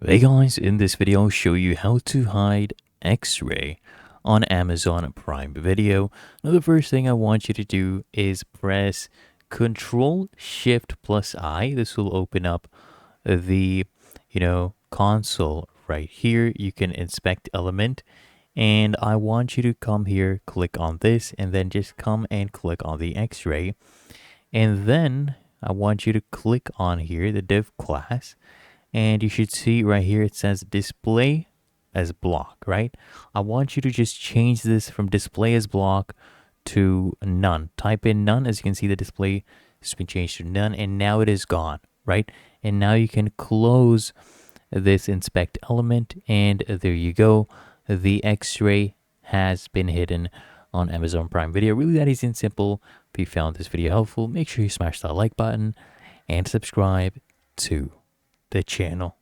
Hey guys, in this video I'll show you how to hide X-ray on Amazon Prime Video. Now the first thing I want you to do is press Control Shift plus I. This will open up the console right here. You can inspect element, and I want you to come here, click on this, and then just come and click on the X-ray. And then I want you to click on here the div class, and you should see right here it says display as block, right? I want you to just change this from display as block to none. Type in none. As you can see, the display has been changed to none, and now it is gone, right? And now you can close this inspect element, and there you go. The X-ray has been hidden on Amazon Prime Video. Really that easy and simple. If you found this video helpful, make sure you smash that like button and subscribe to the channel.